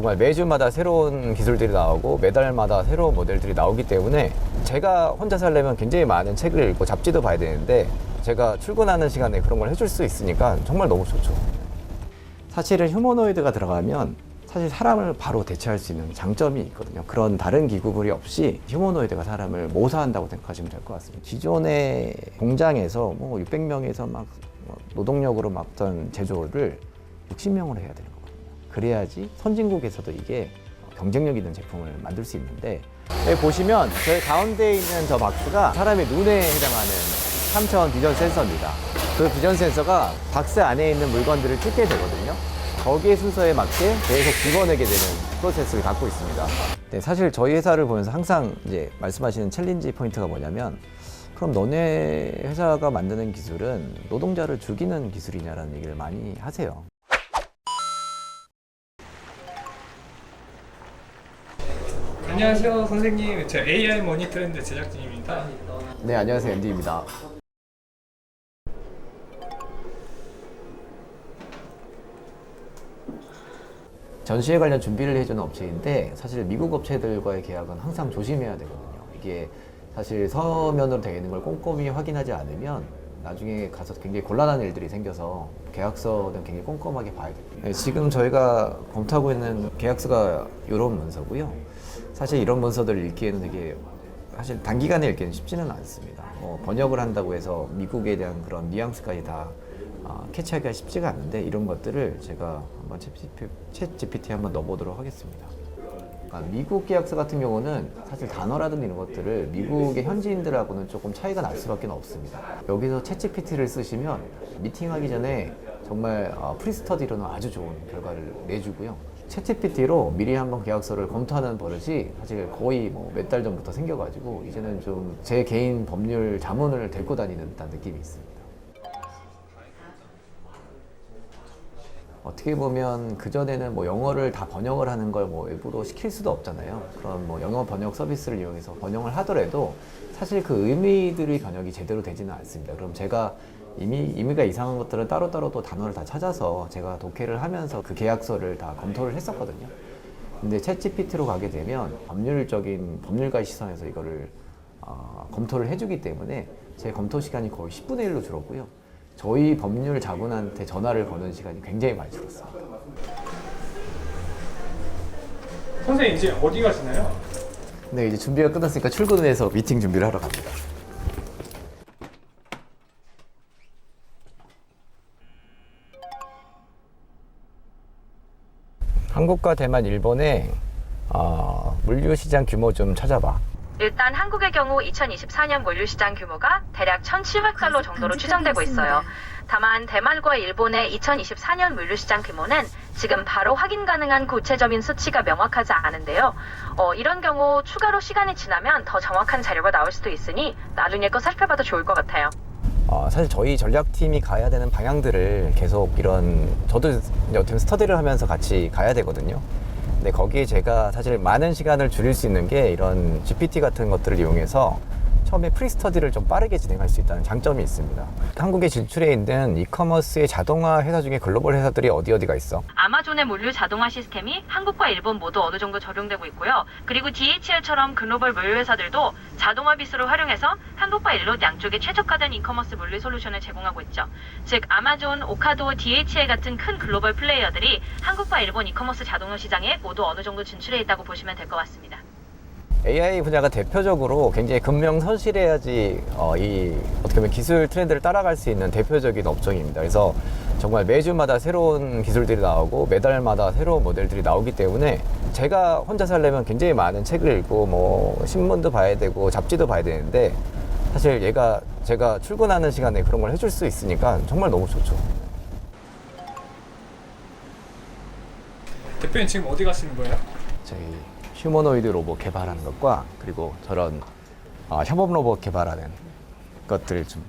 정말 매주마다 새로운 기술들이 나오고 매달마다 새로운 모델들이 나오기 때문에 제가 혼자 살려면 굉장히 많은 책을 읽고 잡지도 봐야 되는데 제가 출근하는 시간에 그런 걸 해줄 수 있으니까 정말 너무 좋죠. 사실은 휴머노이드가 들어가면 사실 사람을 바로 대체할 수 있는 장점이 있거든요. 그런 다른 기구물이 없이 휴머노이드가 사람을 모사한다고 생각하시면 될 것 같습니다. 기존의 공장에서 뭐 600명에서 막 노동력으로 막던 제조를 60명으로 해야 되는 거거든요. 그래야지 선진국에서도 이게 경쟁력 있는 제품을 만들 수 있는데, 여기 보시면 저희 가운데 있는 저 박스가 사람의 눈에 해당하는 3차원 비전 센서입니다. 그 비전 센서가 박스 안에 있는 물건들을 찍게 되거든요. 거기에 순서에 맞게 계속 집어내게 되는 프로세스를 갖고 있습니다. 네, 사실 저희 회사를 보면서 항상 이제 말씀하시는 챌린지 포인트가 뭐냐면, 그럼 너네 회사가 만드는 기술은 노동자를 죽이는 기술이냐라는 얘기를 많이 하세요. 안녕하세요 선생님, 저 AI 머니트렌드 제작진입니다. 네, 안녕하세요. MD입니다. 전시회 관련 준비를 해주는 업체인데, 사실 미국 업체들과의 계약은 항상 조심해야 되거든요. 이게 사실 서면으로 되어 있는 걸 꼼꼼히 확인하지 않으면 나중에 가서 굉장히 곤란한 일들이 생겨서 계약서는 굉장히 꼼꼼하게 봐야 됩니다. 네, 지금 저희가 검토하고 있는 계약서가 이런 문서고요. 사실 이런 문서들을 읽기에는 되게 사실 단기간에 읽기는 쉽지는 않습니다. 번역을 한다고 해서 미국에 대한 그런 뉘앙스까지 다 캐치하기가 쉽지가 않은데, 이런 것들을 제가 한번 챗 GPT에 한번 넣어보도록 하겠습니다. 미국 계약서 같은 경우는 사실 단어라든지 이런 것들을 미국의 현지인들하고는 조금 차이가 날 수밖에 없습니다. 여기서 챗 GPT를 쓰시면 미팅하기 전에 정말 프리스터디로는 아주 좋은 결과를 내주고요. 챗 GPT로 미리 한번 계약서를 검토하는 버릇이 사실 거의 몇 달 전부터 생겨가지고 이제는 좀 제 개인 법률 자문을 데리고 다니는 듯한 느낌이 있습니다. 어떻게 보면 그전에는 영어를 다 번역을 하는 걸 외부로 시킬 수도 없잖아요. 그런 영어 번역 서비스를 이용해서 번역을 하더라도 사실 그 의미들의 번역이 제대로 되지는 않습니다. 그럼 제가 의미가 이상한 것들은 따로따로 또 단어를 다 찾아서 제가 독해를 하면서 그 계약서를 다 검토를 했었거든요. 근데 챗 GPT로 가게 되면 법률적인 법률가의 시선에서 이거를 검토를 해주기 때문에 제 검토 시간이 거의 10분의 1로 줄었고요. 저희 법률 자문한테 전화를 거는 시간이 굉장히 많이 줄었습니다. 선생님 이제 어디 가시나요? 네, 이제 준비가 끝났으니까 출근을 해서 미팅 준비를 하러 갑니다. 한국과 대만, 일본의 물류 시장 규모 좀 찾아봐. 일단 한국의 경우 2024년 물류시장 규모가 대략 1,700달러 정도로 추정되고 있어요. 다만 대만과 일본의 2024년 물류시장 규모는 지금 바로 확인 가능한 구체적인 수치가 명확하지 않은데요. 이런 경우 추가로 시간이 지나면 더 정확한 자료가 나올 수도 있으니 나중에 거 살펴봐도 좋을 것 같아요. 사실 저희 전략팀이 가야 되는 방향들을 계속 저도 어떻게 스터디를 하면서 같이 가야 되거든요. 근데 거기에 제가 사실 많은 시간을 줄일 수 있는 게 이런 GPT 같은 것들을 이용해서 처음에 프리스터디를 좀 빠르게 진행할 수 있다는 장점이 있습니다. 한국에 진출해 있는 이커머스의 자동화 회사 중에 글로벌 회사들이 어디가 있어? 아마존의 물류 자동화 시스템이 한국과 일본 모두 어느 정도 적용되고 있고요. 그리고 DHL처럼 글로벌 물류 회사들도 자동화 기술을 활용해서 한국과 일본 양쪽에 최적화된 이커머스 물류 솔루션을 제공하고 있죠. 즉 아마존, 오카도, DHL 같은 큰 글로벌 플레이어들이 한국과 일본 이커머스 자동화 시장에 모두 어느 정도 진출해 있다고 보시면 될 것 같습니다. AI 분야가 대표적으로 굉장히 급명선실해야지 어떻게 보면 기술 트렌드를 따라갈 수 있는 대표적인 업종입니다. 그래서 정말 매주마다 새로운 기술들이 나오고 매달마다 새로운 모델들이 나오기 때문에 제가 혼자 살려면 굉장히 많은 책을 읽고 신문도 봐야 되고 잡지도 봐야 되는데, 사실 제가 출근하는 시간에 그런 걸 해줄 수 있으니까 정말 너무 좋죠. 대표님 지금 어디 가시는 거예요? 저희 휴머노이드 로봇 개발하는 것과 그리고 저런 협업 로봇 개발하는 것들을 좀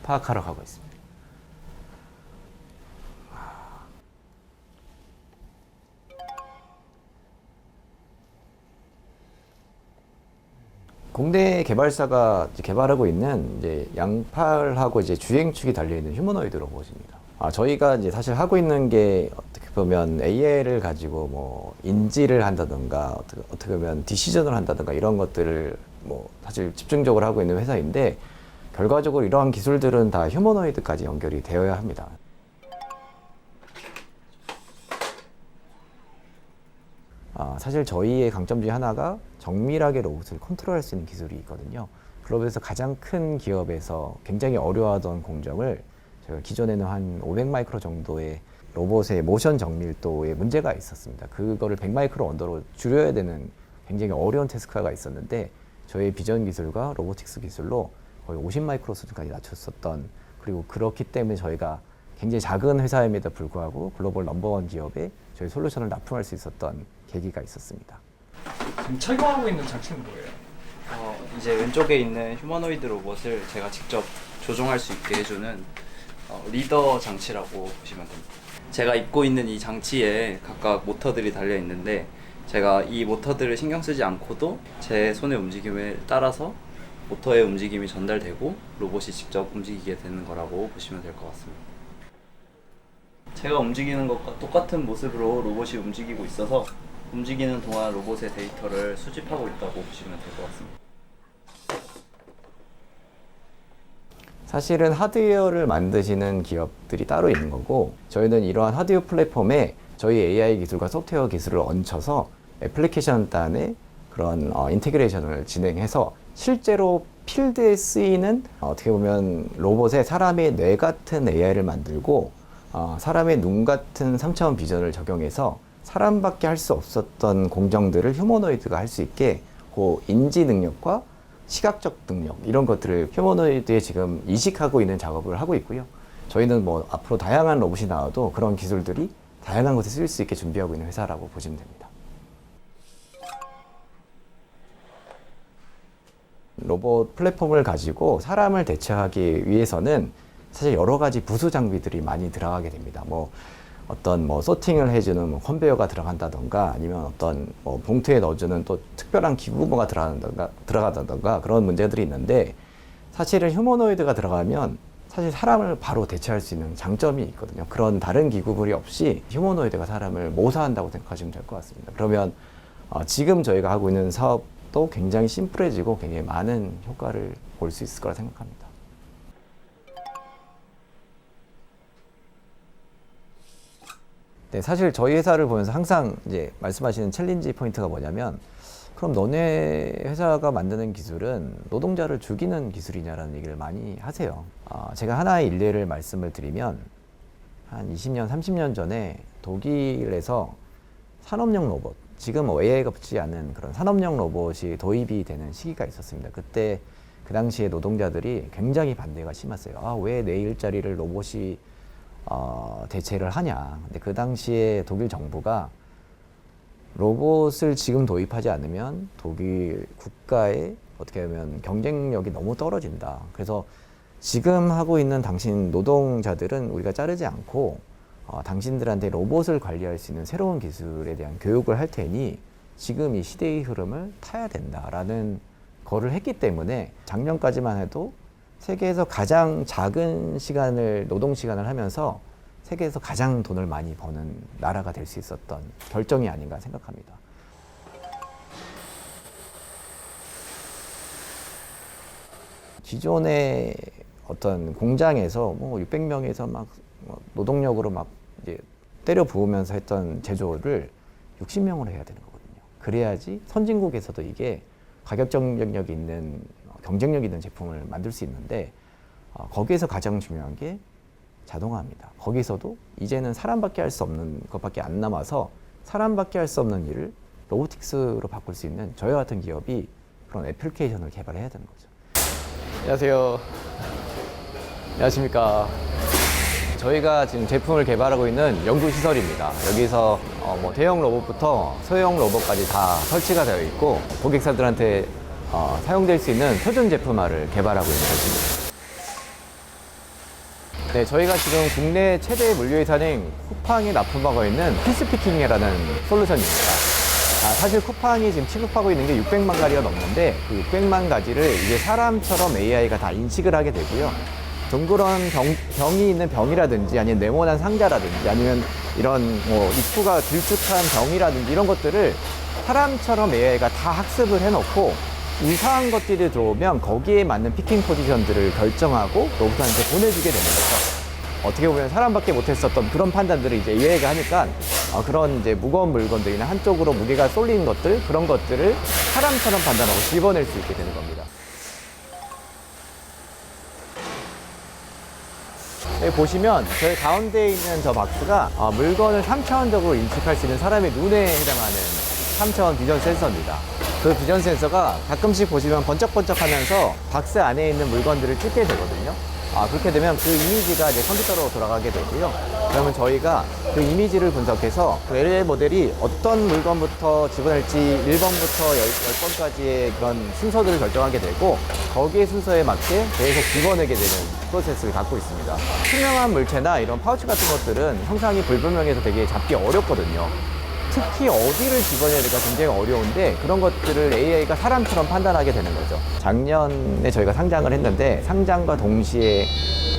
파악하러 가고 있습니다. 공대 개발사가 개발하고 있는 이제 양팔하고 이제 주행축이 달려 있는 휴머노이드 로봇입니다. 저희가 이제 사실 하고 있는 게 어떻게 보면 AI를 가지고 뭐 인지를 한다든가 어떻게 보면 디시전을 한다든가 이런 것들을 뭐 사실 집중적으로 하고 있는 회사인데 결과적으로 이러한 기술들은 다 휴머노이드까지 연결이 되어야 합니다. 사실 저희의 강점 중에 하나가 정밀하게 로봇을 컨트롤할 수 있는 기술이 있거든요. 글로벌에서 가장 큰 기업에서 굉장히 어려워하던 공정을 저희가 기존에는 한 500마이크로 정도의 로봇의 모션 정밀도에 문제가 있었습니다. 그거를 100마이크로 언더로 줄여야 되는 굉장히 어려운 태스크가 있었는데 저희 비전 기술과 로보틱스 기술로 거의 50마이크로 수준까지 낮췄었던, 그리고 그렇기 때문에 저희가 굉장히 작은 회사임에도 불구하고 글로벌 넘버원 기업에 저희 솔루션을 납품할 수 있었던 계기가 있었습니다. 지금 착용하고 있는 장치는 뭐예요? 이제 왼쪽에 있는 휴머노이드 로봇을 제가 직접 조종할 수 있게 해주는 리더 장치라고 보시면 됩니다. 제가 입고 있는 이 장치에 각각 모터들이 달려 있는데 제가 이 모터들을 신경 쓰지 않고도 제 손의 움직임에 따라서 모터의 움직임이 전달되고 로봇이 직접 움직이게 되는 거라고 보시면 될 것 같습니다. 제가 움직이는 것과 똑같은 모습으로 로봇이 움직이고 있어서 움직이는 동안 로봇의 데이터를 수집하고 있다고 보시면 될 것 같습니다. 사실은 하드웨어를 만드시는 기업들이 따로 있는 거고, 저희는 이러한 하드웨어 플랫폼에 저희 AI 기술과 소프트웨어 기술을 얹혀서 애플리케이션 단의 그런 인테그레이션을 진행해서 실제로 필드에 쓰이는 어떻게 보면 로봇에 사람의 뇌 같은 AI를 만들고 사람의 눈 같은 3차원 비전을 적용해서 사람밖에 할 수 없었던 공정들을 휴머노이드가 할 수 있게 그 인지 능력과 시각적 능력 이런 것들을 휴머노이드에 지금 이식하고 있는 작업을 하고 있고요. 저희는 뭐 앞으로 다양한 로봇이 나와도 그런 기술들이 다양한 곳에 쓸 수 있게 준비하고 있는 회사라고 보시면 됩니다. 로봇 플랫폼을 가지고 사람을 대체하기 위해서는 사실 여러 가지 부수 장비들이 많이 들어가게 됩니다. 뭐 어떤 뭐 소팅을 해주는 뭐 컨베이어가 들어간다던가 아니면 어떤 뭐 봉투에 넣어주는 또 특별한 기구가 들어가다던가 그런 문제들이 있는데, 사실은 휴머노이드가 들어가면 사실 사람을 바로 대체할 수 있는 장점이 있거든요. 그런 다른 기구물이 없이 휴머노이드가 사람을 모사한다고 생각하시면 될 것 같습니다. 그러면 지금 저희가 하고 있는 사업도 굉장히 심플해지고 굉장히 많은 효과를 볼 수 있을 거라 생각합니다. 네, 사실 저희 회사를 보면서 항상 이제 말씀하시는 챌린지 포인트가 뭐냐면, 그럼 너네 회사가 만드는 기술은 노동자를 죽이는 기술이냐라는 얘기를 많이 하세요. 제가 하나의 일례를 말씀을 드리면 한 20년, 30년 전에 독일에서 산업용 로봇, 지금 AI가 붙지 않은 그런 산업용 로봇이 도입이 되는 시기가 있었습니다. 그때 그 당시에 노동자들이 굉장히 반대가 심했어요. 왜 내 일자리를 로봇이 대체를 하냐. 근데 그 당시에 독일 정부가 로봇을 지금 도입하지 않으면 독일 국가의 어떻게 보면 경쟁력이 너무 떨어진다. 그래서 지금 하고 있는 당신 노동자들은 우리가 자르지 않고 당신들한테 로봇을 관리할 수 있는 새로운 기술에 대한 교육을 할 테니 지금 이 시대의 흐름을 타야 된다라는 거를 했기 때문에 작년까지만 해도 세계에서 가장 작은 노동 시간을 하면서 세계에서 가장 돈을 많이 버는 나라가 될 수 있었던 결정이 아닌가 생각합니다. 기존의 어떤 공장에서 뭐 600명에서 막 노동력으로 막 이제 때려 부으면서 했던 제조를 60명으로 해야 되는 거거든요. 그래야지 선진국에서도 이게 가격 경쟁력이 있는 경쟁력 있는 제품을 만들 수 있는데, 거기에서 가장 중요한 게 자동화입니다. 거기서도 이제는 사람밖에 할 수 없는 것밖에 안 남아서 사람밖에 할 수 없는 일을 로보틱스로 바꿀 수 있는 저희 같은 기업이 그런 애플리케이션을 개발해야 되는 거죠. 안녕하세요. 안녕하십니까. 저희가 지금 제품을 개발하고 있는 연구시설입니다. 여기서 뭐 대형 로봇부터 소형 로봇까지 다 설치가 되어 있고 고객사들한테 사용될 수 있는 표준 제품화를 개발하고 있는 것입니다. 네, 저희가 지금 국내 최대 물류회사인 쿠팡에 납품하고 있는 피스피킹이라는 솔루션입니다. 사실 쿠팡이 지금 취급하고 있는 게 600만 가지가 넘는데 그 600만 가지를 이제 사람처럼 AI가 다 인식을 하게 되고요. 둥그런 병이 있는 병이라든지 아니면 네모난 상자라든지 아니면 이런 뭐 입구가 길쭉한 병이라든지 이런 것들을 사람처럼 AI가 다 학습을 해놓고 이상한 것들이 들어오면 거기에 맞는 피킹 포지션들을 결정하고 로봇한테 보내주게 되는 거죠. 어떻게 보면 사람밖에 못했었던 그런 판단들을 이제 AI가 하니까 그런 이제 무거운 물건들이나 한쪽으로 무게가 쏠리는 것들, 그런 것들을 사람처럼 판단하고 집어낼 수 있게 되는 겁니다. 여기 보시면 저희 가운데에 있는 저 박스가 물건을 3차원적으로 인식할 수 있는 사람의 눈에 해당하는 3차원 비전 센서입니다. 그 비전 센서가 가끔씩 보시면 번쩍번쩍 하면서 박스 안에 있는 물건들을 찍게 되거든요. 그렇게 되면 그 이미지가 이제 컴퓨터로 돌아가게 되고요. 그러면 저희가 그 이미지를 분석해서 그 LLM 모델이 어떤 물건부터 집어낼지 1번부터 10번까지의 그런 순서들을 결정하게 되고 거기에 순서에 맞게 계속 집어내게 되는 프로세스를 갖고 있습니다. 투명한 물체나 이런 파우치 같은 것들은 형상이 불분명해서 되게 잡기 어렵거든요. 특히 어디를 집어내야 될까 굉장히 어려운데 그런 것들을 AI가 사람처럼 판단하게 되는 거죠. 작년에 저희가 상장을 했는데 상장과 동시에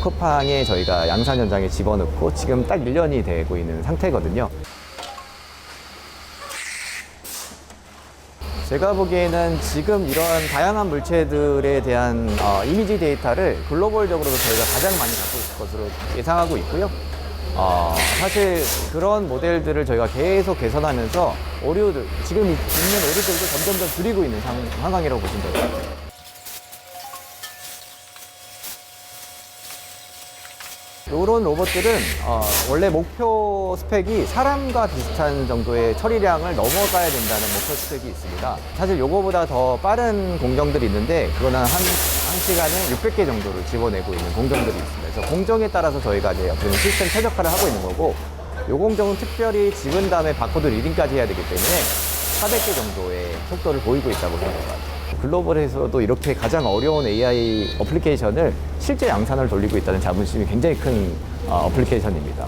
쿠팡에 저희가 양산 현장에 집어넣고 지금 딱 1년이 되고 있는 상태거든요. 제가 보기에는 지금 이런 다양한 물체들에 대한 이미지 데이터를 글로벌적으로도 저희가 가장 많이 갖고 있을 것으로 예상하고 있고요. 사실 그런 모델들을 저희가 계속 개선하면서 지금 있는 오류들도 점점 줄이고 있는 상황이라고 보시면 될 것 같아요. 이런 로봇들은 원래 목표 스펙이 사람과 비슷한 정도의 처리량을 넘어가야 된다는 목표 스펙이 있습니다. 사실 요거보다 더 빠른 공정들이 있는데 그거는 한 시간에 600개 정도를 집어내고 있는 공정들이 있습니다. 그래서 공정에 따라서 저희가 이제 어떤 시스템 최적화를 하고 있는 거고 요 공정은 특별히 집은 다음에 바코드 리딩까지 해야 되기 때문에 400개 정도의 속도를 보이고 있다고 생각합니다. 글로벌에서도 이렇게 가장 어려운 AI 어플리케이션을 실제 양산을 돌리고 있다는 자부심이 굉장히 큰 어플리케이션입니다.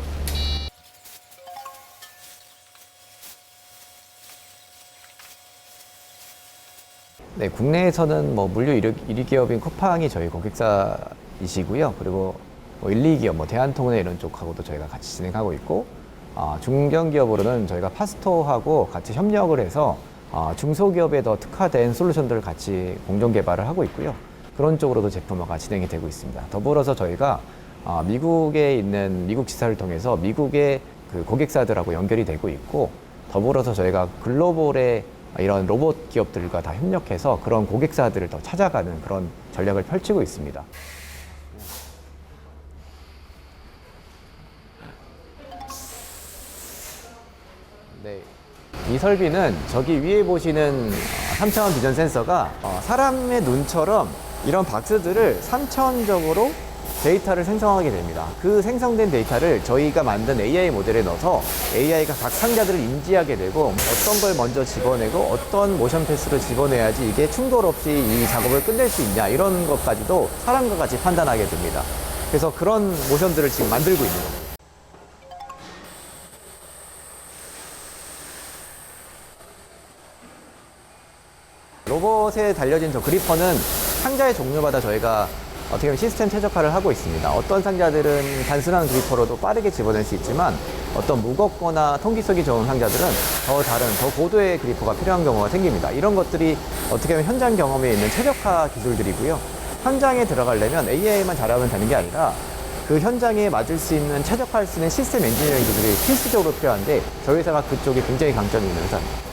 네, 국내에서는 뭐 물류 1위 기업인 쿠팡이 저희 고객사이시고요. 그리고 뭐 1, 2기업, 대한통운의 이런 쪽하고도 저희가 같이 진행하고 있고, 중견기업으로는 저희가 파스토하고 같이 협력을 해서 중소기업에 더 특화된 솔루션들을 같이 공동 개발을 하고 있고요. 그런 쪽으로도 제품화가 진행이 되고 있습니다. 더불어서 저희가 미국에 있는 미국 지사를 통해서 미국의 그 고객사들하고 연결이 되고 있고, 더불어서 저희가 글로벌의 이런 로봇 기업들과 다 협력해서 그런 고객사들을 더 찾아가는 그런 전략을 펼치고 있습니다. 네. 이 설비는 저기 위에 보시는 3차원 비전 센서가 사람의 눈처럼 이런 박스들을 3차원적으로 데이터를 생성하게 됩니다. 그 생성된 데이터를 저희가 만든 AI 모델에 넣어서 AI가 각 상자들을 인지하게 되고 어떤 걸 먼저 집어내고 어떤 모션 패스로 집어내야지 이게 충돌 없이 이 작업을 끝낼 수 있냐 이런 것까지도 사람과 같이 판단하게 됩니다. 그래서 그런 모션들을 지금 만들고 있는 겁니다. 로봇에 달려진 저 그리퍼는 상자의 종류마다 저희가 어떻게 보면 시스템 최적화를 하고 있습니다. 어떤 상자들은 단순한 그리퍼로도 빠르게 집어낼 수 있지만 어떤 무겁거나 통기성이 좋은 상자들은 더 다른, 더 고도의 그리퍼가 필요한 경우가 생깁니다. 이런 것들이 어떻게 보면 현장 경험에 있는 최적화 기술들이고요. 현장에 들어가려면 AI만 잘하면 되는 게 아니라 그 현장에 맞을 수 있는 최적화할 수 있는 시스템 엔지니어링 기술이 필수적으로 필요한데 저희 회사가 그쪽에 굉장히 강점이 있는 회사입니다.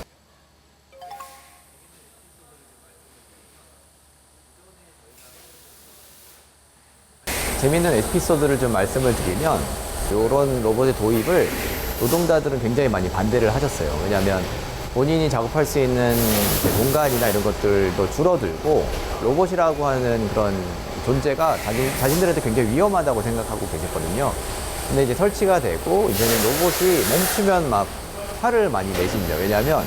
재밌는 에피소드를 좀 말씀을 드리면 이런 로봇의 도입을 노동자들은 굉장히 많이 반대를 하셨어요. 왜냐하면 본인이 작업할 수 있는 공간이나 이런 것들도 줄어들고 로봇이라고 하는 그런 존재가 자신들한테 굉장히 위험하다고 생각하고 계셨거든요. 근데 이제 설치가 되고 이제는 로봇이 멈추면 막 화를 많이 내십니다. 왜냐하면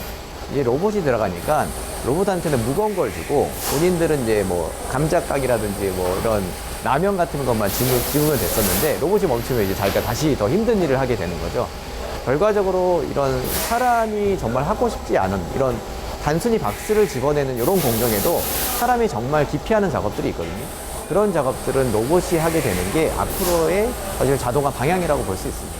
이제 로봇이 들어가니까 로봇한테는 무거운 걸 주고 본인들은 이제 뭐 감자깍이라든지 뭐 이런 라면 같은 것만 집으면 됐었는데 로봇이 멈추면 이제 자기가 다시 더 힘든 일을 하게 되는 거죠. 결과적으로 이런 사람이 정말 하고 싶지 않은 이런 단순히 박스를 집어내는 이런 공정에도 사람이 정말 기피하는 작업들이 있거든요. 그런 작업들은 로봇이 하게 되는 게 앞으로의 사실 자동화 방향이라고 볼 수 있습니다.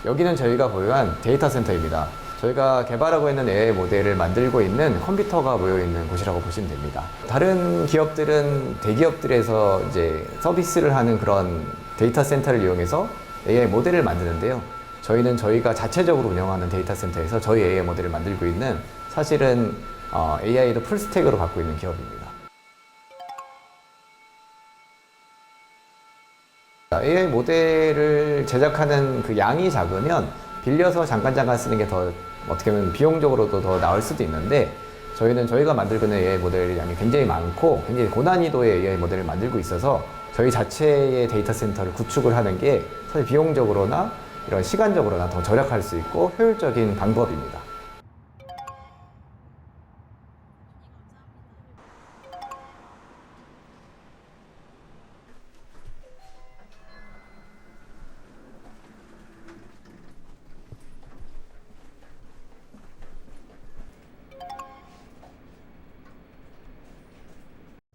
여기는 저희가 보유한 데이터 센터입니다. 저희가 개발하고 있는 AI 모델을 만들고 있는 컴퓨터가 모여 있는 곳이라고 보시면 됩니다. 다른 기업들은 대기업들에서 이제 서비스를 하는 그런 데이터 센터를 이용해서 AI 모델을 만드는데요. 저희는 저희가 자체적으로 운영하는 데이터 센터에서 저희 AI 모델을 만들고 있는 사실은 AI도 풀스택으로 갖고 있는 기업입니다. AI 모델을 제작하는 그 양이 작으면 빌려서 잠깐 쓰는 게 더 어떻게 보면 비용적으로도 더 나을 수도 있는데 저희는 저희가 만들고 있는 AI 모델 양이 굉장히 많고 굉장히 고난이도의 AI 모델을 만들고 있어서 저희 자체의 데이터 센터를 구축을 하는 게 사실 비용적으로나 이런 시간적으로나 더 절약할 수 있고 효율적인 방법입니다.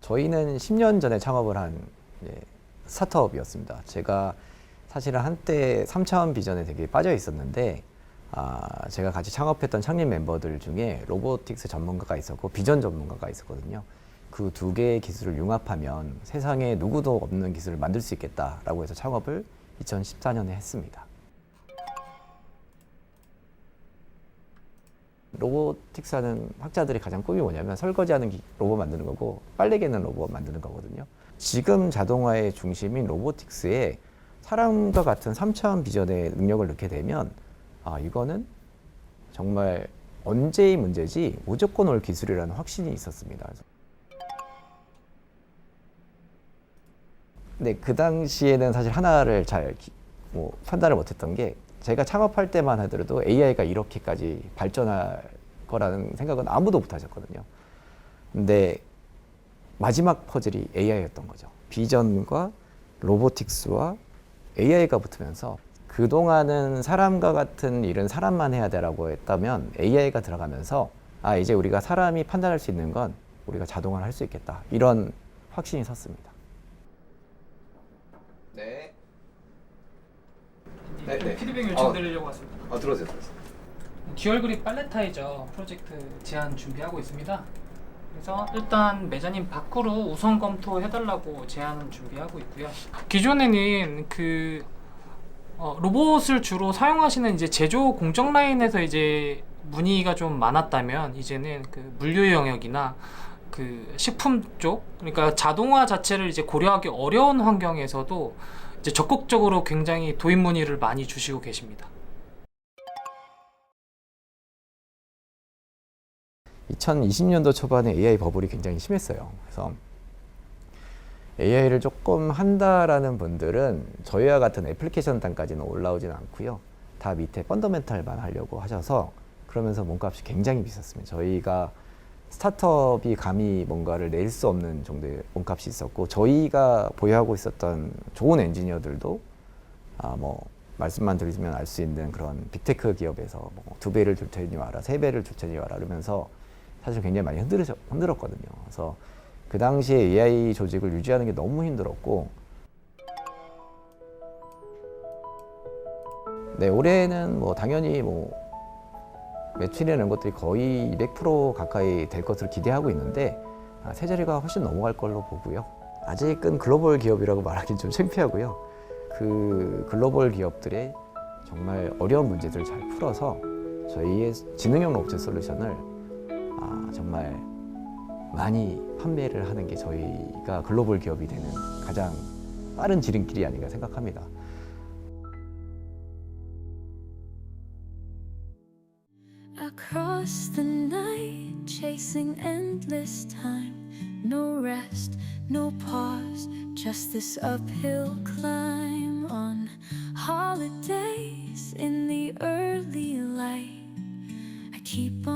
저희는 10년 전에 창업을 한 스타트업이었습니다. 제가 사실은 한때 3차원 비전에 되게 빠져 있었는데 제가 같이 창업했던 창립 멤버들 중에 로보틱스 전문가가 있었고 비전 전문가가 있었거든요. 그 두 개의 기술을 융합하면 세상에 누구도 없는 기술을 만들 수 있겠다라고 해서 창업을 2014년에 했습니다. 로보틱스 하는 학자들이 가장 꿈이 뭐냐면 설거지하는 로봇 만드는 거고 빨래 개는 로봇 만드는 거거든요. 지금 자동화의 중심인 로보틱스에 사람과 같은 3차원 비전의 능력을 넣게 되면 이거는 정말 언제의 문제지 무조건 올 기술이라는 확신이 있었습니다. 근데 그 당시에는 사실 하나를 잘 판단을 못했던 게 제가 창업할 때만 하더라도 AI가 이렇게까지 발전할 거라는 생각은 아무도 못 하셨거든요. 근데 마지막 퍼즐이 AI였던 거죠. 비전과 로보틱스와 AI가 붙으면서 그동안은 사람과 같은 일은 사람만 해야 되라고 했다면 AI가 들어가면서 이제 우리가 사람이 판단할 수 있는 건 우리가 자동화를 할 수 있겠다. 이런 확신이 섰습니다. 네. 좀 피드백 요청드리려고 왔습니다. 들어오세요. 듀얼그립 팔레타이저 프로젝트 제안 준비하고 있습니다. 그래서 일단 매장님 밖으로 우선 검토해달라고 제안 준비하고 있고요. 기존에는 로봇을 주로 사용하시는 이제 제조 공정 라인에서 이제 문의가 좀 많았다면 이제는 물류 영역이나 식품 쪽, 그러니까 자동화 자체를 이제 고려하기 어려운 환경에서도 이제 적극적으로 굉장히 도입 문의를 많이 주시고 계십니다. 2020년도 초반에 AI 버블이 굉장히 심했어요. 그래서 AI를 조금 한다라는 분들은 저희와 같은 애플리케이션 단까지는 올라오진 않고요. 다 밑에 펀더멘탈만 하려고 하셔서 그러면서 몸값이 굉장히 비쌌습니다. 저희가 스타트업이 감히 뭔가를 낼 수 없는 정도의 몸값이 있었고 저희가 보유하고 있었던 좋은 엔지니어들도 말씀만 드리면 알 수 있는 그런 빅테크 기업에서 2배를 줄 테니 와라, 3배를 줄 테니 와라 이러면서 사실 굉장히 많이 흔들었거든요. 그래서 그 당시에 AI 조직을 유지하는 게 너무 힘들었고 네, 올해는 당연히 매출이나 이런 것들이 거의 200% 가까이 될 것으로 기대하고 있는데 세 자리가 훨씬 넘어갈 걸로 보고요. 아직은 글로벌 기업이라고 말하기는 좀 창피하고요. 그 글로벌 기업들의 정말 어려운 문제들을 잘 풀어서 저희의 지능형 로봇 솔루션을 정말 많이 판매를 하는 게 저희가 글로벌 기업이 되는 가장 빠른 지름길이 아닌가 생각합니다. Across the night, chasing endless time. No rest, no pause, just this uphill climb. On holidays in the early light, I keep on